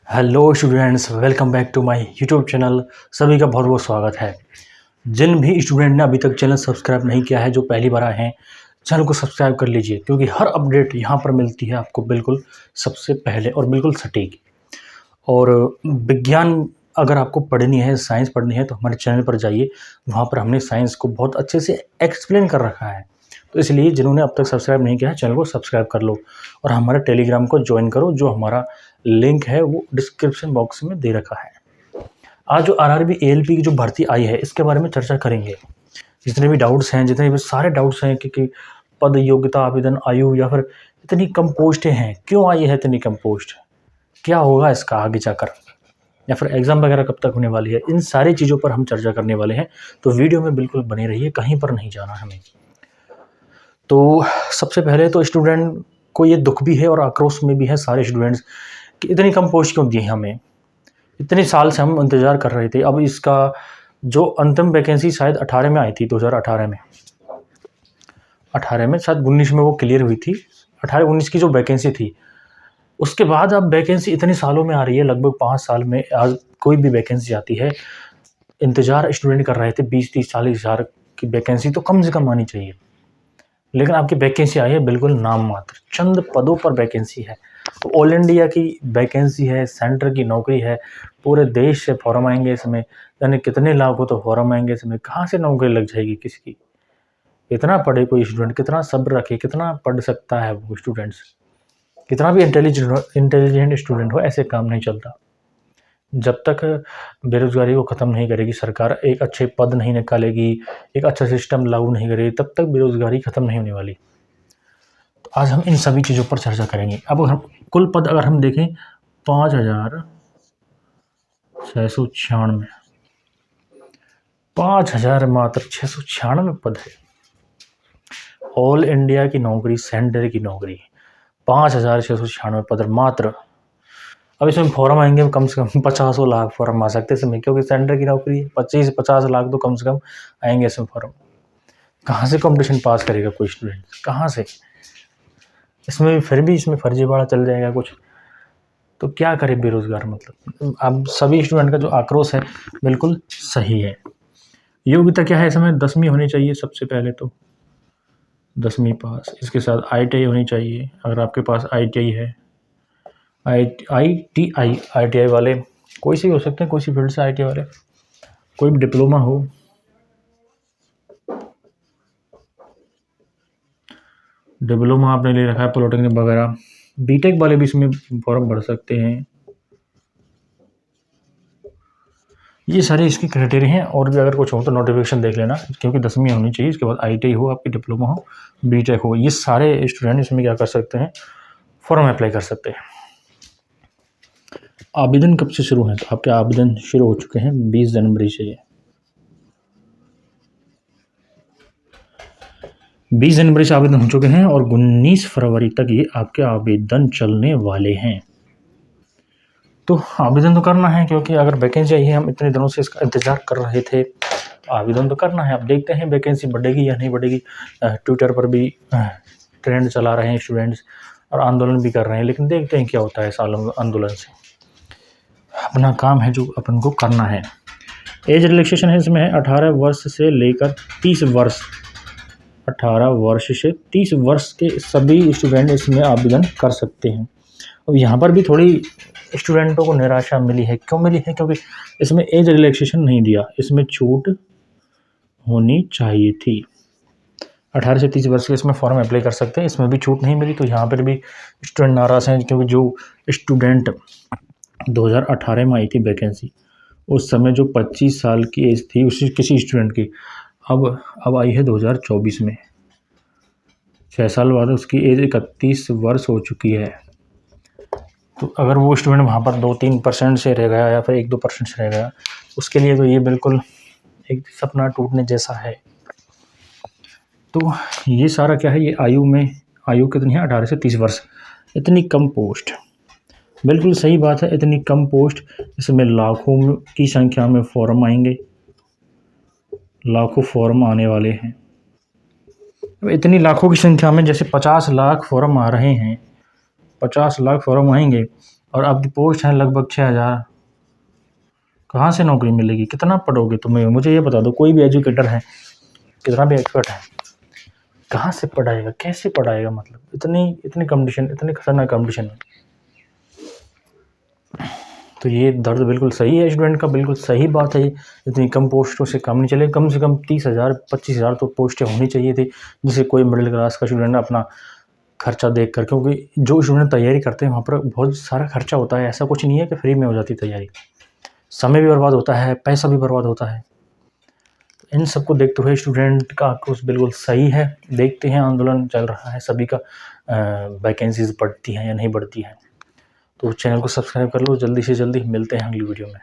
Hello students, welcome back to my YouTube channel. सभी का बहुत बहुत स्वागत है। जिन भी स्टूडेंट ने अभी तक चैनल सब्सक्राइब नहीं किया है, जो पहली बार आए हैं, चैनल को सब्सक्राइब कर लीजिए, क्योंकि हर अपडेट यहाँ पर मिलती है आपको बिल्कुल सबसे पहले और बिल्कुल सटीक। और विज्ञान अगर आपको पढ़नी है, साइंस पढ़नी है, तो हमारे चैनल पर जाइए। वहाँ पर हमने साइंस को बहुत अच्छे से एक्सप्लेन कर रखा है। तो इसलिए जिन्होंने अब तक सब्सक्राइब नहीं किया है, चैनल को सब्सक्राइब कर लो और हमारे टेलीग्राम को ज्वाइन करो, जो हमारा लिंक है वो डिस्क्रिप्शन बॉक्स में दे रखा है। आज जो आरआरबी एएलपी की जो भर्ती आई है, इसके बारे में चर्चा करेंगे। जितने भी डाउट्स हैं, जितने भी सारे डाउट्स हैं कि पद, योग्यता, आवेदन, आयु, या फिर इतनी कम पोस्टें हैं, क्यों आई है इतनी कम पोस्ट, क्या होगा इसका आगे जाकर, या फिर एग्ज़ाम वगैरह कब तक होने वाली है, इन सारी चीज़ों पर हम चर्चा करने वाले हैं। तो वीडियो में बिल्कुल बने रहिए, कहीं पर नहीं जाना हमें। तो सबसे पहले तो स्टूडेंट को ये दुख भी है और आक्रोश में भी है सारे स्टूडेंट्स कि इतनी कम पोस्ट क्यों दी हमें। इतने साल से हम इंतज़ार कर रहे थे। अब इसका जो अंतिम वैकेंसी शायद 18 में आई थी, 2018 में, 18 में शायद 19 में वो क्लियर हुई थी। 18-19 की जो वैकेंसी थी, उसके बाद अब वैकेंसी इतने सालों में आ रही है, लगभग 5 साल में आज कोई भी वैकेंसी आती है। इंतज़ार स्टूडेंट कर रहे थे 20-30-40 हज़ार की वैकेंसी तो कम से कम आनी चाहिए, लेकिन आपकी वैकेंसी आई है बिल्कुल नाम मात्र, चंद पदों पर वैकेंसी है। तो ऑल इंडिया की वैकेंसी है, सेंटर की नौकरी है, पूरे देश से फॉर्म आएंगे इसमें, यानी कितने लाखों तो फॉर्म आएंगे इसमें, कहाँ से नौकरी लग जाएगी किसकी। कितना पढ़े कोई स्टूडेंट, कितना सब्र रखे, कितना पढ़ सकता है वो स्टूडेंट्स, कितना भी इंटेलिजेंट स्टूडेंट हो, ऐसे काम नहीं चलता। जब तक बेरोजगारी को ख़त्म नहीं करेगी सरकार, एक अच्छे पद नहीं निकालेगी, एक अच्छा सिस्टम लागू नहीं करेगी, तब तक बेरोजगारी ख़त्म नहीं होने वाली। तो आज हम इन सभी चीज़ों पर चर्चा करेंगे। अब हम कुल पद अगर हम देखें, 5,696, 5,000 मात्र 696 पद है। ऑल इंडिया की नौकरी, सेंटर की नौकरी, 5,696 पद मात्र। अब इसमें फॉर्म आएंगे कम से कम 50 लाख फॉर्म आ सकते हैं इसमें, क्योंकि सेंटर की नौकरी 25-50 लाख तो कम से कम आएंगे इसमें फॉर्म। कहाँ से कंपटीशन पास करेगा कोई स्टूडेंट, कहाँ से। इसमें फिर भी इसमें फर्जीवाड़ा चल जाएगा कुछ, तो क्या करे बेरोजगार। मतलब अब सभी स्टूडेंट का जो आक्रोश है बिल्कुल सही है। योग्यता क्या है इसमें? 10वीं होनी चाहिए सबसे पहले तो, 10वीं पास। इसके साथ ITI होनी चाहिए, अगर आपके पास ITI है। ITI वाले कोई से भी हो सकते हैं, कोई सी फील्ड से ITI वाले, कोई भी डिप्लोमा हो, डिप्लोमा आपने ले रखा है पॉलिटेक्निक वगैरह, बीटेक वाले भी इसमें फॉर्म भर सकते हैं। ये सारे इसके क्राइटेरिया हैं, और भी अगर कुछ हो तो नोटिफिकेशन देख लेना, क्योंकि 10वीं होनी चाहिए, इसके बाद ITI हो, आपकी डिप्लोमा हो, बीटेक हो, ये सारे स्टूडेंट इसमें क्या कर सकते हैं, फॉर्म अप्लाई कर सकते हैं। आवेदन कब से शुरू है? तो आपके आवेदन शुरू हो चुके हैं 20 जनवरी से। 20 जनवरी से आवेदन हो चुके हैं और 19 फरवरी तक ये आपके आवेदन चलने वाले हैं। तो आवेदन तो करना है, क्योंकि अगर वैकेंसी आई है, हम इतने दिनों से इसका इंतज़ार कर रहे थे, आवेदन तो करना है। अब देखते हैं वैकेंसी बढ़ेगी या नहीं बढ़ेगी। ट्विटर पर भी ट्रेंड चला रहे हैं स्टूडेंट्स और आंदोलन भी कर रहे हैं, लेकिन देखते हैं क्या होता है इस आंदोलन से। अपना काम है जो अपन को करना है। एज रिलैक्सेशन है इसमें है 18 वर्ष से लेकर 30 वर्ष, 18 वर्ष से 30 वर्ष के सभी स्टूडेंट इसमें आवेदन कर सकते हैं। अब यहाँ पर भी थोड़ी स्टूडेंटों को निराशा मिली है। क्यों मिली है? क्योंकि इसमें एज रिलैक्सेशन नहीं दिया, इसमें छूट होनी चाहिए थी। 18 से 30 वर्ष के इसमें फॉर्म अप्लाई कर सकते हैं, इसमें भी छूट नहीं मिली, तो यहाँ पर भी स्टूडेंट नाराज़ हैं। क्योंकि जो स्टूडेंट 2018 में आई थी वैकेंसी, उस समय जो 25 साल की एज थी उसी किसी स्टूडेंट की, अब आई है 2024 में, 6 साल बाद उसकी एज 31 वर्ष हो चुकी है। तो अगर वो स्टूडेंट वहाँ पर 2-3% से रह गया या फिर 1-2% से रह गया, उसके लिए तो ये बिल्कुल एक सपना टूटने जैसा है। तो ये सारा क्या है, ये आयु कितनी है? 18 से 30 वर्ष। इतनी कम पोस्ट, बिल्कुल सही बात है, इतनी कम पोस्ट, इसमें लाखों की संख्या में फॉर्म आएंगे, लाखों फॉर्म आने वाले हैं। अब इतनी लाखों की संख्या में जैसे 50 लाख फॉर्म आ रहे हैं, 50 लाख फॉर्म आएंगे, और आपकी पोस्ट है लगभग 6000। कहाँ से नौकरी मिलेगी? कितना पढ़ोगे तुम्हें? मुझे ये बता दो, कोई भी एजुकेटर है, कितना भी एक्सपर्ट है, कहाँ से पढ़ाएगा, कैसे पढ़ाएगा? मतलब इतनी कंपटीशन, इतनी खतरनाक कंपटीशन में। तो ये दर्द बिल्कुल सही है स्टूडेंट का, बिल्कुल सही बात है। इतनी कम पोस्टों से काम नहीं चले, कम से कम 30,000 25,000 तो पोस्टें होनी चाहिए थी, जिससे कोई मिडिल क्लास का स्टूडेंट अपना खर्चा देख कर, क्योंकि जो स्टूडेंट तैयारी करते हैं वहाँ पर बहुत सारा खर्चा होता है। ऐसा कुछ नहीं है कि फ्री में हो जाती तैयारी, समय भी बर्बाद होता है, पैसा भी बर्बाद होता है। इन सबको देखते हुए स्टूडेंट का आक्रोश बिल्कुल सही है। देखते हैं, आंदोलन चल रहा है सभी का, वैकेंसीज बढ़ती हैं या नहीं बढ़ती हैं। तो चैनल को सब्सक्राइब कर लो, जल्दी से जल्दी मिलते हैं अगली वीडियो में।